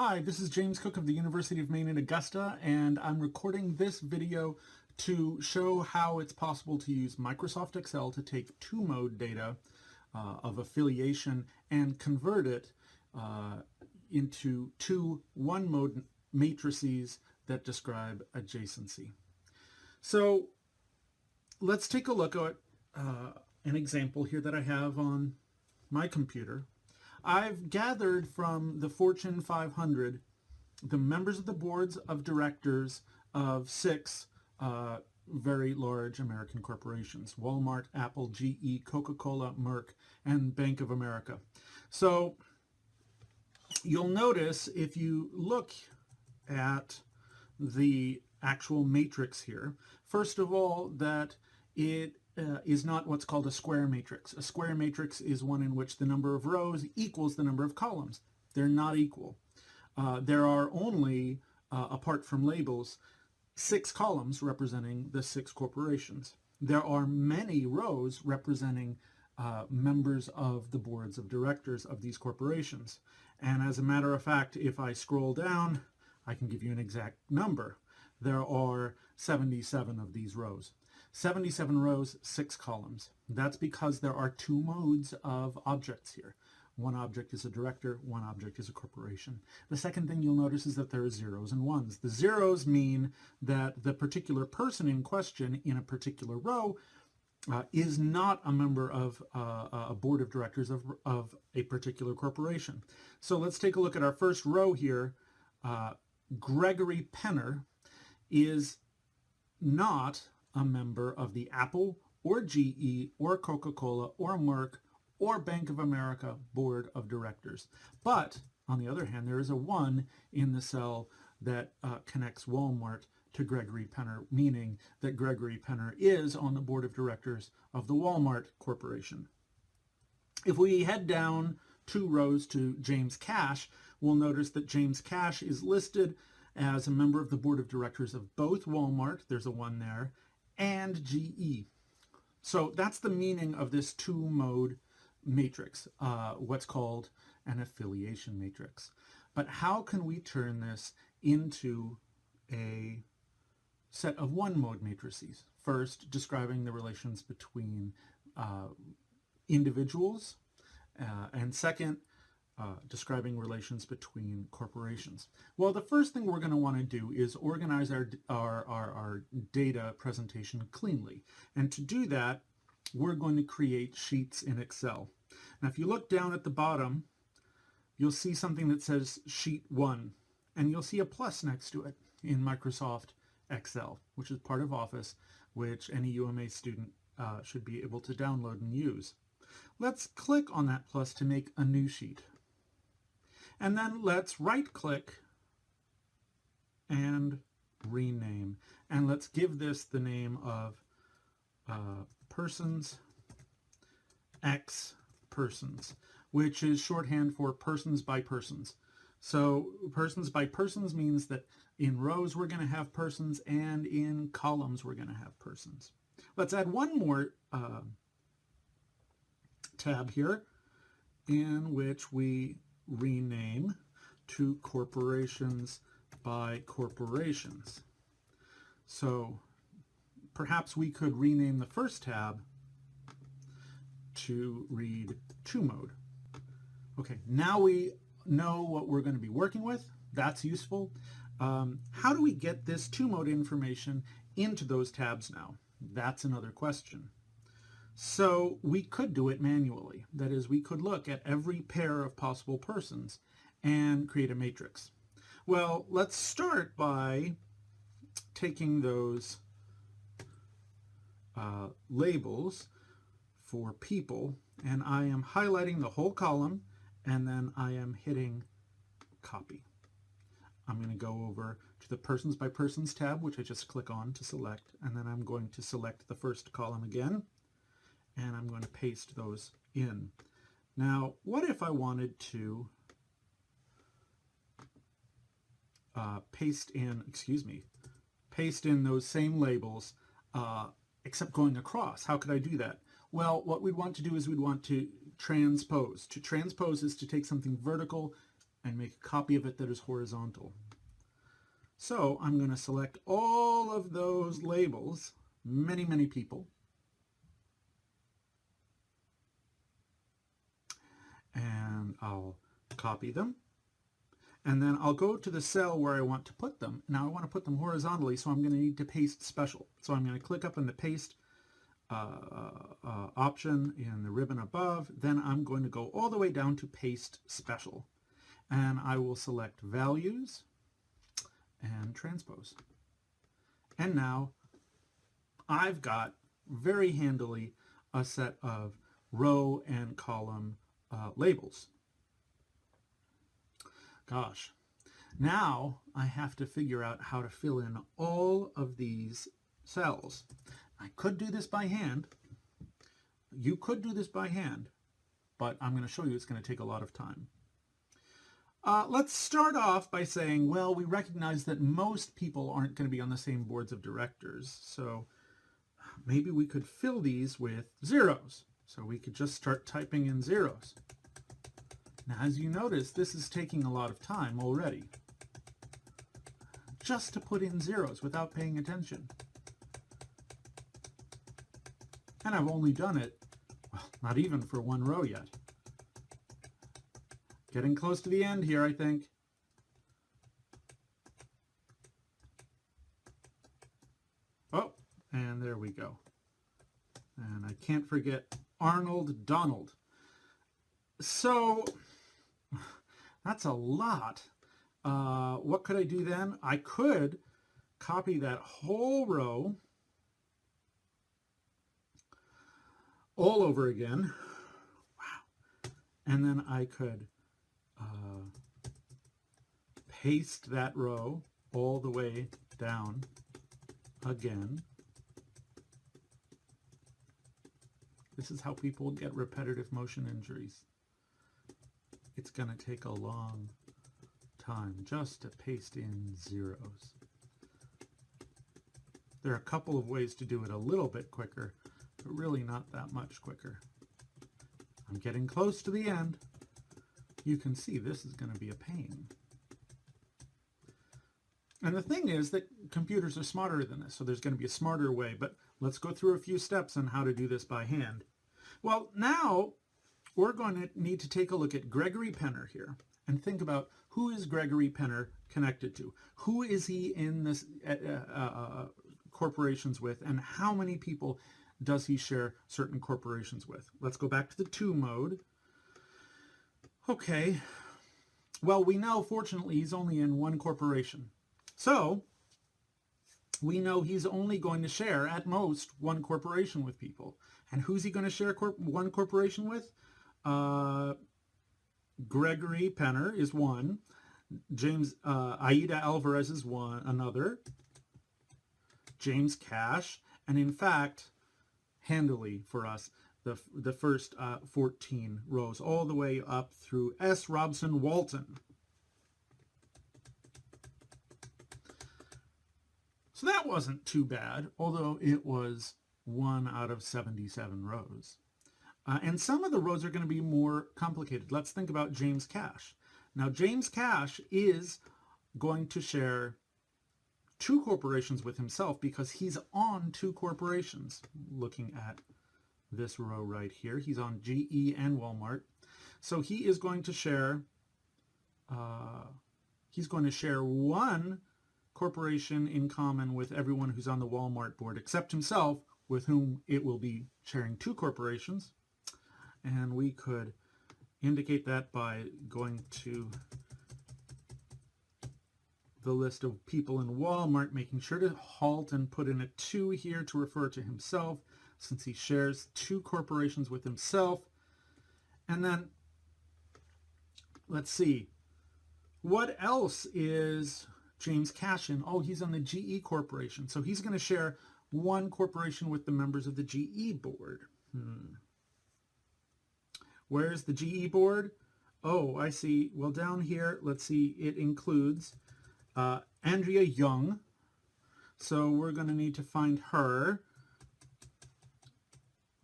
Hi, this is James Cook of the University of Maine in Augusta, and I'm recording this video to show how it's possible to use Microsoft Excel to take two-mode data of affiliation and convert it into two one-mode matrices that describe adjacency. So let's take a look at an example here that I have on my computer. I've gathered from the Fortune 500 the members of the boards of directors of six very large American corporations: Walmart, Apple, GE, Coca-Cola, Merck, and Bank of America. So you'll notice if you look at the actual matrix here, first of all, that it is not what's called a square matrix. A square matrix is one in which the number of rows equals the number of columns. They're not equal. There are only, apart from labels, 6 columns representing the 6 corporations. There are many rows representing members of the boards of directors of these corporations. And as a matter of fact, if I scroll down, I can give you an exact number. There are 77 of these rows. 77 rows, 6 columns. That's because there are two modes of objects here. One object is a director, one object is a corporation. The second thing you'll notice is that there are zeros and ones. The zeros mean that the particular person in question in a particular row is not a member of a board of directors of a particular corporation. So let's take a look at our first row here. Gregory Penner is not a member of the Apple or GE or Coca-Cola or Merck or Bank of America board of directors. But on the other hand, there is a 1 in the cell that connects Walmart to Gregory Penner, meaning that Gregory Penner is on the board of directors of the Walmart Corporation. If we head down 2 rows to James Cash, we'll notice that James Cash is listed as a member of the board of directors of both Walmart, there's a 1 there, and GE. So that's the meaning of this two-mode matrix, what's called an affiliation matrix. But how can we turn this into a set of one-mode matrices? First, describing the relations between individuals, and second, describing relations between corporations. Well, the first thing we're going to want to do is organize our data presentation cleanly. And to do that, we're going to create sheets in Excel. Now, if you look down at the bottom, you'll see something that says Sheet 1, and you'll see a plus next to it in Microsoft Excel, which is part of Office, which any UMA student should be able to download and use. Let's click on that plus to make a new sheet. And then let's right-click and rename. And let's give this the name of Persons X Persons, which is shorthand for persons by persons. So persons by persons means that in rows we're going to have persons, and in columns we're going to have persons. Let's add one more tab here in which we rename to corporations by corporations. So perhaps we could rename the first tab to read two-mode. Okay, now we know what we're going to be working with. That's useful. How do we get this two-mode information into those tabs now? That's another question. So we could do it manually. That is, we could look at every pair of possible persons and create a matrix. Well, let's start by taking those labels for people, and I am highlighting the whole column, and then I am hitting copy. I'm going to go over to the Persons by Persons tab, which I just click on to select, and then I'm going to select the first column again, and I'm going to paste those in. Now, what if I wanted to paste in those same labels, except going across? How could I do that? Well, what we'd want to do is we'd want to transpose. To transpose is to take something vertical and make a copy of it that is horizontal. So I'm going to select all of those labels, many, many people, and I'll copy them. And then I'll go to the cell where I want to put them. Now I want to put them horizontally, so I'm going to need to paste special. So I'm going to click up on the paste option in the ribbon above. Then I'm going to go all the way down to paste special. And I will select values and transpose. And now I've got very handily a set of row and column labels. Gosh, now I have to figure out how to fill in all of these cells. I could do this by hand. You could do this by hand, but I'm going to show you it's going to take a lot of time. Let's start off by saying, well, we recognize that most people aren't going to be on the same boards of directors, so maybe we could fill these with zeros. So we could just start typing in zeros. Now, as you notice, this is taking a lot of time already, just to put in zeros without paying attention. And I've only done it, well, not even for one row yet. Getting close to the end here, I think. Oh, and there we go. And I can't forget Arnold Donald. So that's a lot. What could I do then? I could copy that whole row all over again. Wow. And then I could paste that row all the way down again. This is how people get repetitive motion injuries. It's going to take a long time just to paste in zeros. There are a couple of ways to do it a little bit quicker, but really not that much quicker. I'm getting close to the end. You can see this is going to be a pain. And the thing is that computers are smarter than this, so there's going to be a smarter way, but let's go through a few steps on how to do this by hand. Well, now we're going to need to take a look at Gregory Penner here and think about who is Gregory Penner connected to? Who is he in this corporations with, and how many people does he share certain corporations with? Let's go back to the to mode. Okay, well, we know, fortunately, he's only in one corporation. So we know he's only going to share, at most, one corporation with people. And who's he going to share one corporation with? Gregory Penner is one. Aida Alvarez is another. James Cash. And in fact, handily for us, the first 14 rows, all the way up through S. Robson Walton. So that wasn't too bad, although it was 1 out of 77 rows. And some of the rows are going to be more complicated. Let's think about James Cash. Now, James Cash is going to share 2 corporations with himself because he's on 2 corporations. Looking at this row right here, he's on GE and Walmart. So he is going to share, one corporation in common with everyone who's on the Walmart board except himself, with whom it will be sharing 2 corporations. And we could indicate that by going to the list of people in Walmart, making sure to halt and put in a 2 here to refer to himself, since he shares 2 corporations with himself. And then let's see, what else is James Cash in? Oh, he's on the GE Corporation. So he's going to share 1 corporation with the members of the GE board. Where's the GE board? Oh, I see. Well, down here, let's see, it includes Andrea Young. So we're going to need to find her.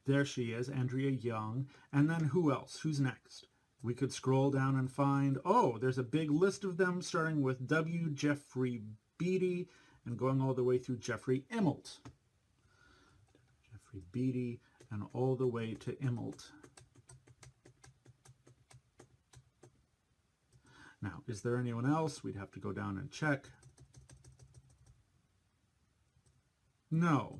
There she is, Andrea Young. And then who else? Who's next? We could scroll down and find, oh, there's a big list of them starting with W. Jeffrey Beatty and going all the way through Jeffrey Immelt. Jeffrey Beatty and all the way to Immelt. Now, is there anyone else? We'd have to go down and check. No.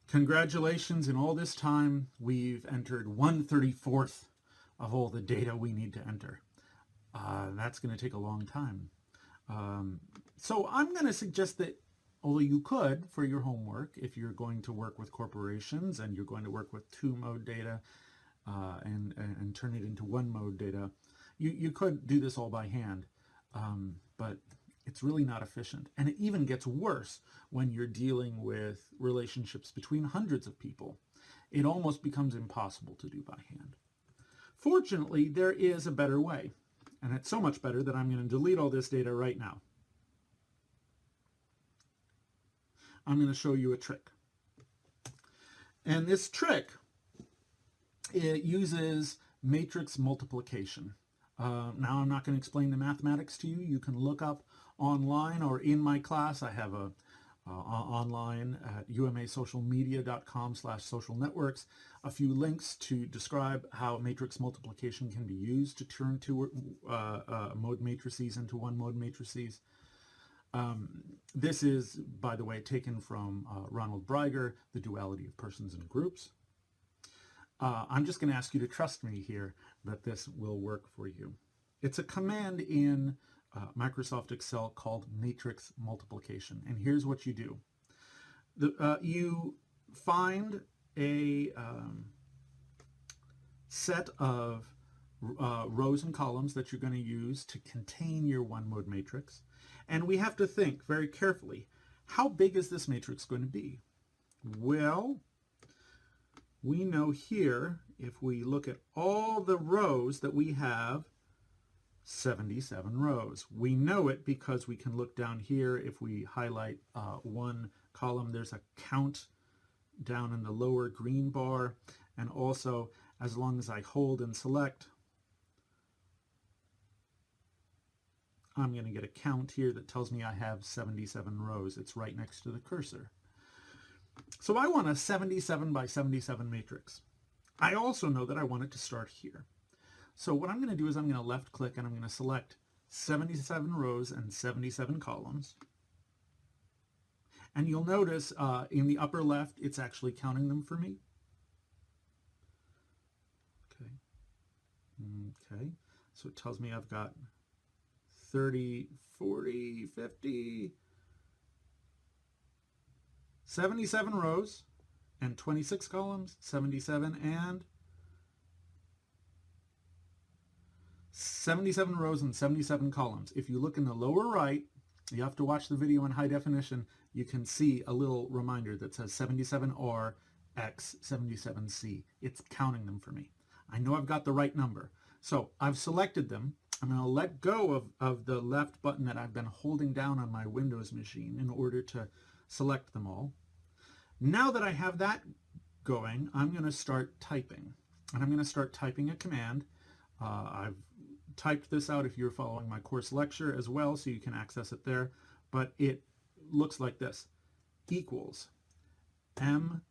Congratulations, in all this time, we've entered 1/34th of all the data we need to enter. That's going to take a long time. So I'm going to suggest that, although you could, for your homework, if you're going to work with corporations and you're going to work with 2-mode data and turn it into 1-mode data, you could do this all by hand, but it's really not efficient. And it even gets worse when you're dealing with relationships between hundreds of people. It almost becomes impossible to do by hand. Fortunately, there is a better way. And it's so much better that I'm going to delete all this data right now. I'm going to show you a trick. And this trick, it uses matrix multiplication. Now I'm not going to explain the mathematics to you. You can look up online or in my class. I have a online at umasocialmedia.com/social networks, a few links to describe how matrix multiplication can be used to turn mode matrices into 1-mode matrices. This is, by the way, taken from Ronald Breiger, The Duality of Persons and Groups. I'm just going to ask you to trust me here that this will work for you. It's a command in Microsoft Excel called matrix multiplication. And here's what you do. You find a set of rows and columns that you're going to use to contain your 1-mode matrix. And we have to think very carefully, how big is this matrix going to be? Well, we know here, if we look at all the rows that we have, 77 rows. We know it because we can look down here. If we highlight one column, there's a count down in the lower green bar. And also, as long as I hold and select, I'm going to get a count here that tells me I have 77 rows. It's right next to the cursor. So I want a 77 by 77 matrix. I also know that I want it to start here. So what I'm going to do is I'm going to left click and I'm going to select 77 rows and 77 columns. And you'll notice in the upper left, it's actually counting them for me. Okay. So it tells me I've got 30, 40, 50, 77 rows and 26 columns, 77 and 77 rows and 77 columns. If you look in the lower right, you have to watch the video in high definition, you can see a little reminder that says 77R X 77C. It's counting them for me. I know I've got the right number. So I've selected them. I'm going to let go of the left button that I've been holding down on my Windows machine in order to select them all. Now that I have that going, I'm going to start typing. And I'm going to start typing a command. I've typed this out if you're following my course lecture as well, so you can access it there. But it looks like this. Equals MMULT.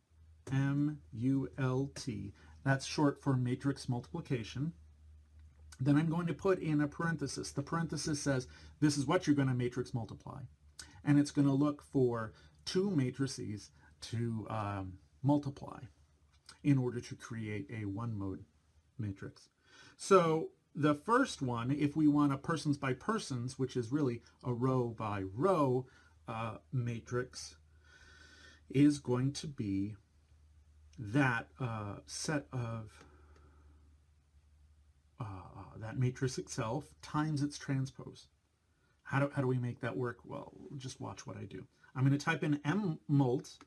That's short for matrix multiplication. Then I'm going to put in a parenthesis. The parenthesis says this is what you're going to matrix multiply. And it's going to look for 2 matrices to multiply in order to create a 1-mode matrix. So the first one, if we want a persons by persons, which is really a row by row matrix, is going to be that set of that matrix itself times its transpose. How do we make that work? Well, just watch what I do. I'm going to type in mmult,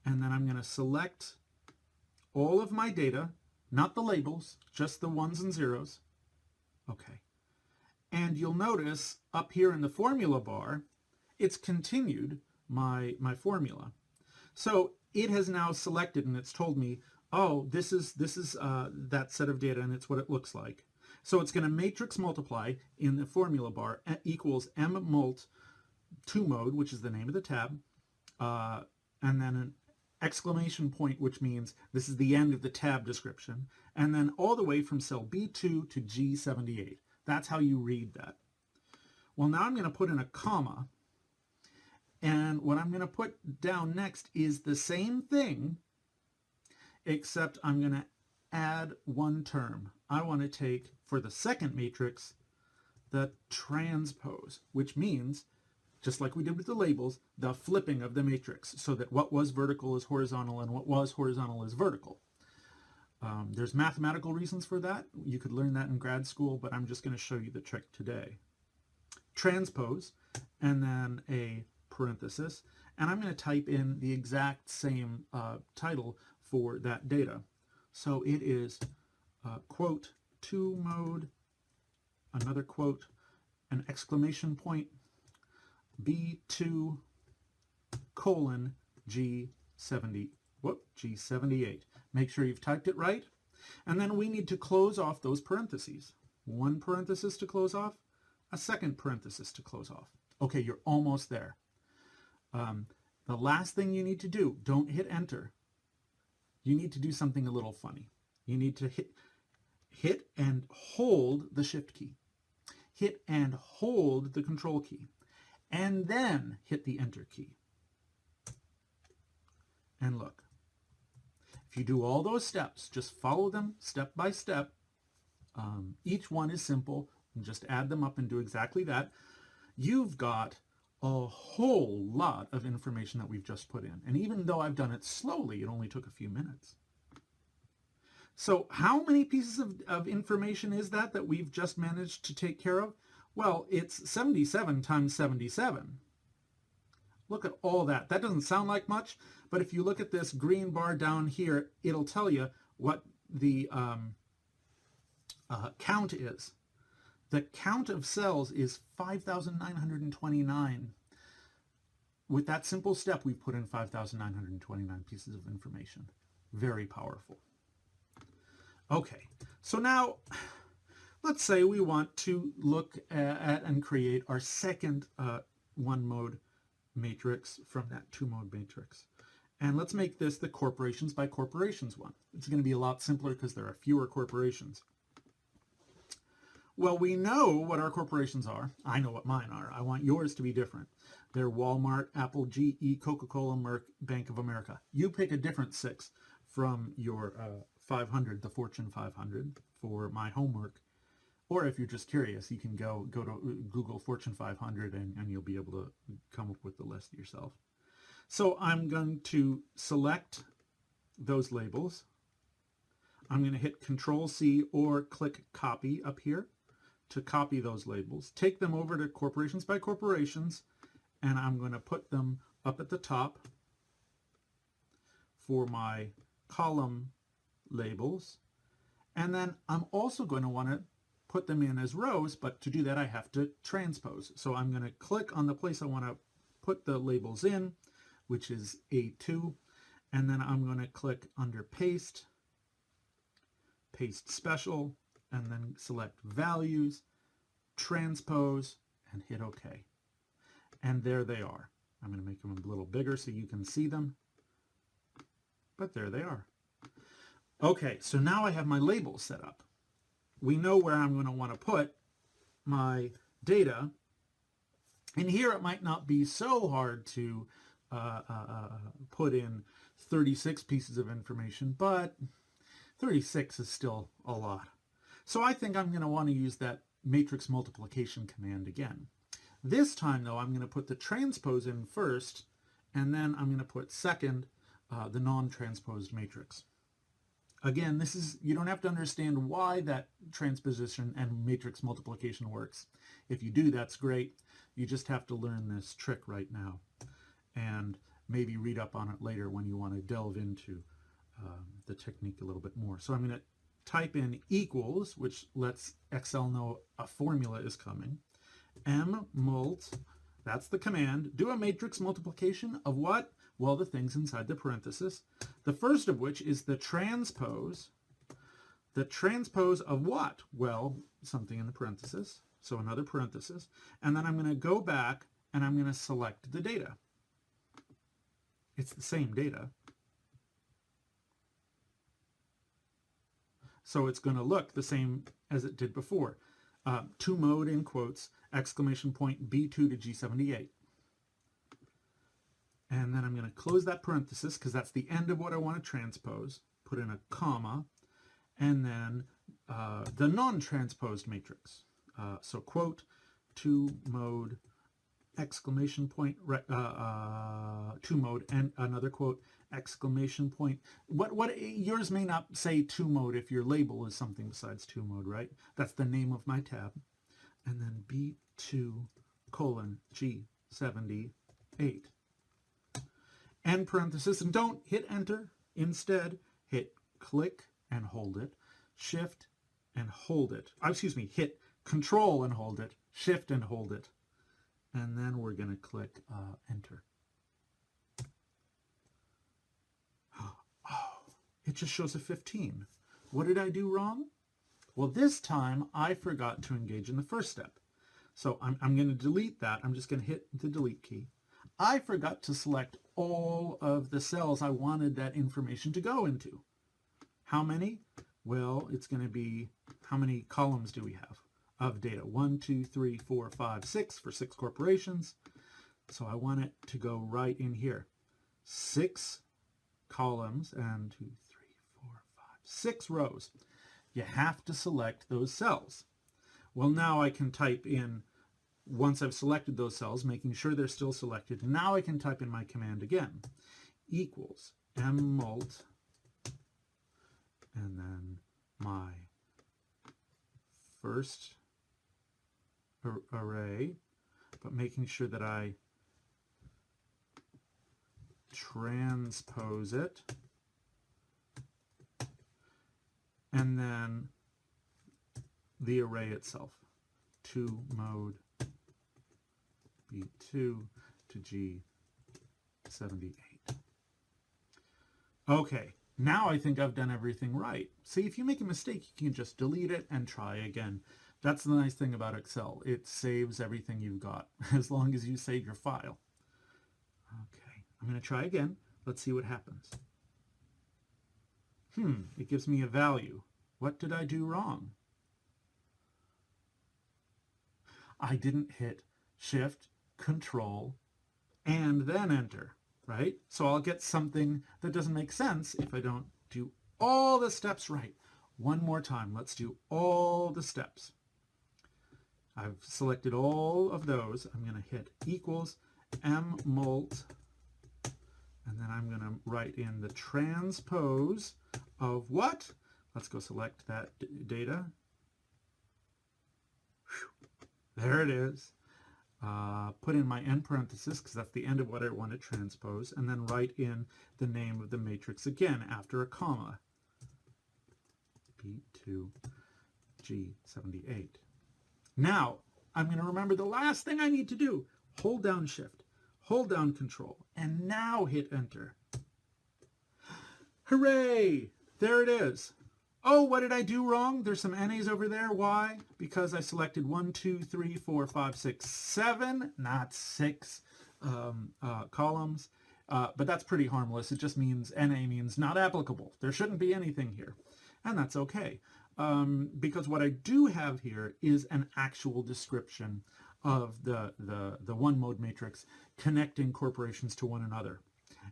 and then I'm going to select all of my data, not the labels, just the ones and zeros. Okay. And you'll notice up here in the formula bar, it's continued my formula. So it has now selected, and it's told me oh, this is that set of data, and it's what it looks like. So it's going to matrix multiply in the formula bar equals m mult 2 mode, which is the name of the tab, and then an exclamation point, which means this is the end of the tab description, and then all the way from cell B2 to G78. That's how you read that. Well, now I'm going to put in a comma, and what I'm going to put down next is the same thing, except I'm going to add one term. I want to take, for the second matrix, the transpose, which means, just like we did with the labels, the flipping of the matrix, so that what was vertical is horizontal and what was horizontal is vertical. There's mathematical reasons for that. You could learn that in grad school, but I'm just going to show you the trick today. Transpose, and then a parenthesis, and I'm going to type in the exact same title for that data. So it is quote 2 mode, another quote, an exclamation point, B2 colon G78. Make sure you've typed it right. And then we need to close off those parentheses. One parenthesis to close off, a second parenthesis to close off. Okay, you're almost there. The last thing you need to do, don't hit enter. You need to do something a little funny. You need to hit and hold the shift key. Hit and hold the control key. And then hit the enter key. And look. If you do all those steps, just follow them step by step. Each one is simple. And just add them up and do exactly that. You've got a whole lot of information that we've just put in. And even though I've done it slowly, it only took a few minutes. So how many pieces of information is that we've just managed to take care of? Well, it's 77 times 77. Look at all that. That doesn't sound like much, but if you look at this green bar down here, it'll tell you what the count is. The count of cells is 5,929. With that simple step, we put in 5,929 pieces of information. Very powerful. Okay, so now let's say we want to look at and create our second one-mode matrix from that two-mode matrix. And let's make this the corporations by corporations one. It's going to be a lot simpler because there are fewer corporations. Well, we know what our corporations are. I know what mine are. I want yours to be different. They're Walmart, Apple, GE, Coca-Cola, Merck, Bank of America. You pick a different 6 from your 500, the Fortune 500, for my homework. Or if you're just curious, you can go to Google Fortune 500 and you'll be able to come up with the list yourself. So I'm going to select those labels. I'm going to hit Control-C or click Copy up here to copy those labels. Take them over to corporations by corporations, and I'm going to put them up at the top for my column labels. And then I'm also going to want to put them in as rows, but to do that I have to transpose. So I'm going to click on the place I want to put the labels in, which is A2, and then I'm going to click under Paste, Paste Special, and then select Values, Transpose, and hit OK. And there they are. I'm going to make them a little bigger so you can see them, but there they are. Okay, so now I have my labels set up. We know where I'm going to want to put my data, and here it might not be so hard to put in 36 pieces of information, but 36 is still a lot. So I think I'm going to want to use that matrix multiplication command again. This time, though, I'm going to put the transpose in first, and then I'm going to put second the non-transposed matrix. Again, this is, you don't have to understand why that transposition and matrix multiplication works. If you do, that's great. You just have to learn this trick right now and maybe read up on it later when you want to delve into the technique a little bit more. So I'm going to type in equals, which lets Excel know a formula is coming. M mult, that's the command. Do a matrix multiplication of what? Well, the things inside the parenthesis. The first of which is the transpose. The transpose of what? Well, something in the parenthesis, so another parenthesis. And then I'm going to go back and I'm going to select the data. It's the same data. So it's going to look the same as it did before. To mode in quotes, exclamation point B2 to G78. And then I'm going to close that parenthesis because that's the end of what I want to transpose. Put in a comma. And then the non-transposed matrix. So quote, to mode, exclamation point, to mode, and another quote, exclamation point. What yours may not say to mode if your label is something besides to mode, right? That's the name of my tab. And then B2 colon G78. End parenthesis, and don't hit enter. Instead, hit click and hold it, shift and hold it. Hit control and hold it, shift and hold it. And then we're going to click enter. Oh, it just shows a 15. What did I do wrong? Well, this time I forgot to engage in the first step. So I'm going to delete that. I'm just going to hit the delete key. I forgot to select all of the cells I wanted that information to go into. How many? Well, it's going to be, how many columns do we have of data? 1, 2, 3, 4, 5, 6 for 6 corporations. So I want it to go right in here. 6 columns and 2, 3, 4, 5, 6 rows. You have to select those cells. Well, now I can type in, once I've selected those cells, making sure they're still selected, now I can type in my command again. Equals mmult, and then my first array, but making sure that I transpose it, and then the array itself, to mode B2 to G78. Okay, now I think I've done everything right. See, if you make a mistake, you can just delete it and try again. That's the nice thing about Excel. It saves everything you've got, as long as you save your file. Okay, I'm going to try again. Let's see what happens. It gives me a value. What did I do wrong? I didn't hit Shift, Control, and then Enter, right? So I'll get something that doesn't make sense if I don't do all the steps right. One more time, let's do all the steps. I've selected all of those. I'm going to hit equals mmult, and then I'm going to write in the transpose of what? Let's go select that data. There it is. Put in my end parenthesis because that's the end of what I want to transpose, and then write in the name of the matrix again after a comma. B2 G78. Now I'm going to remember the last thing I need to do. Hold down Shift, hold down Control, and now hit Enter. Hooray! There it is. Oh, what did I do wrong? There's some NAs over there. Why? Because I selected 1, 2, 3, 4, 5, 6, 7, not 6 columns. But that's pretty harmless. It just means NA means not applicable. There shouldn't be anything here. And that's okay. Because what I do have here is an actual description of the one mode matrix connecting corporations to one another.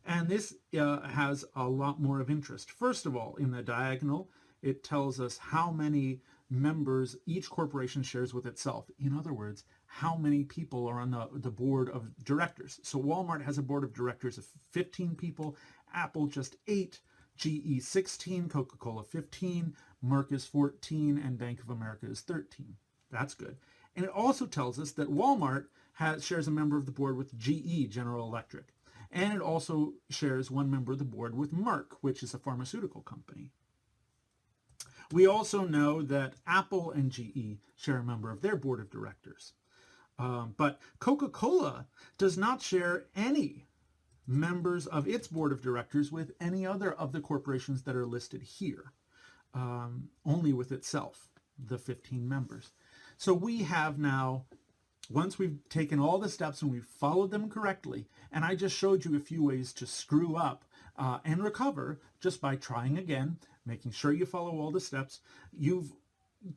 And this has a lot more of interest. First of all, in the diagonal, it tells us how many members each corporation shares with itself. In other words, how many people are on the board of directors. So Walmart has a board of directors of 15 people, Apple just 8, GE 16, Coca-Cola 15, Merck is 14, and Bank of America is 13. That's good. And it also tells us that Walmart shares a member of the board with GE, General Electric. And it also shares one member of the board with Merck, which is a pharmaceutical company. We also know that Apple and GE share a member of their board of directors. But Coca-Cola does not share any members of its board of directors with any other of the corporations that are listed here, only with itself, the 15 members. So we have now, once we've taken all the steps and we've followed them correctly, and I just showed you a few ways to screw up and recover just by trying again, making sure you follow all the steps. You've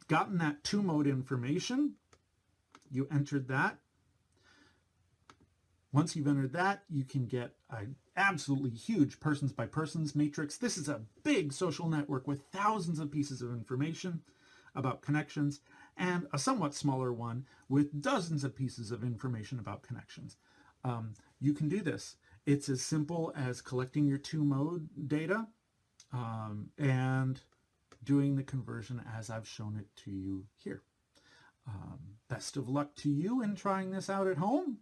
gotten that two-mode information. You entered that. Once you've entered that, you can get an absolutely huge persons by persons matrix. This is a big social network with thousands of pieces of information about connections, and a somewhat smaller one with dozens of pieces of information about connections. You can do this. It's as simple as collecting your two-mode data and doing the conversion as I've shown it to you here. Best of luck to you in trying this out at home.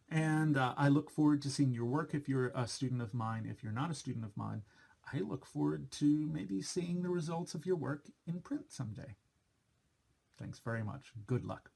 And I look forward to seeing your work if you're a student of mine. If you're not a student of mine, I look forward to maybe seeing the results of your work in print someday. Thanks very much. Good luck.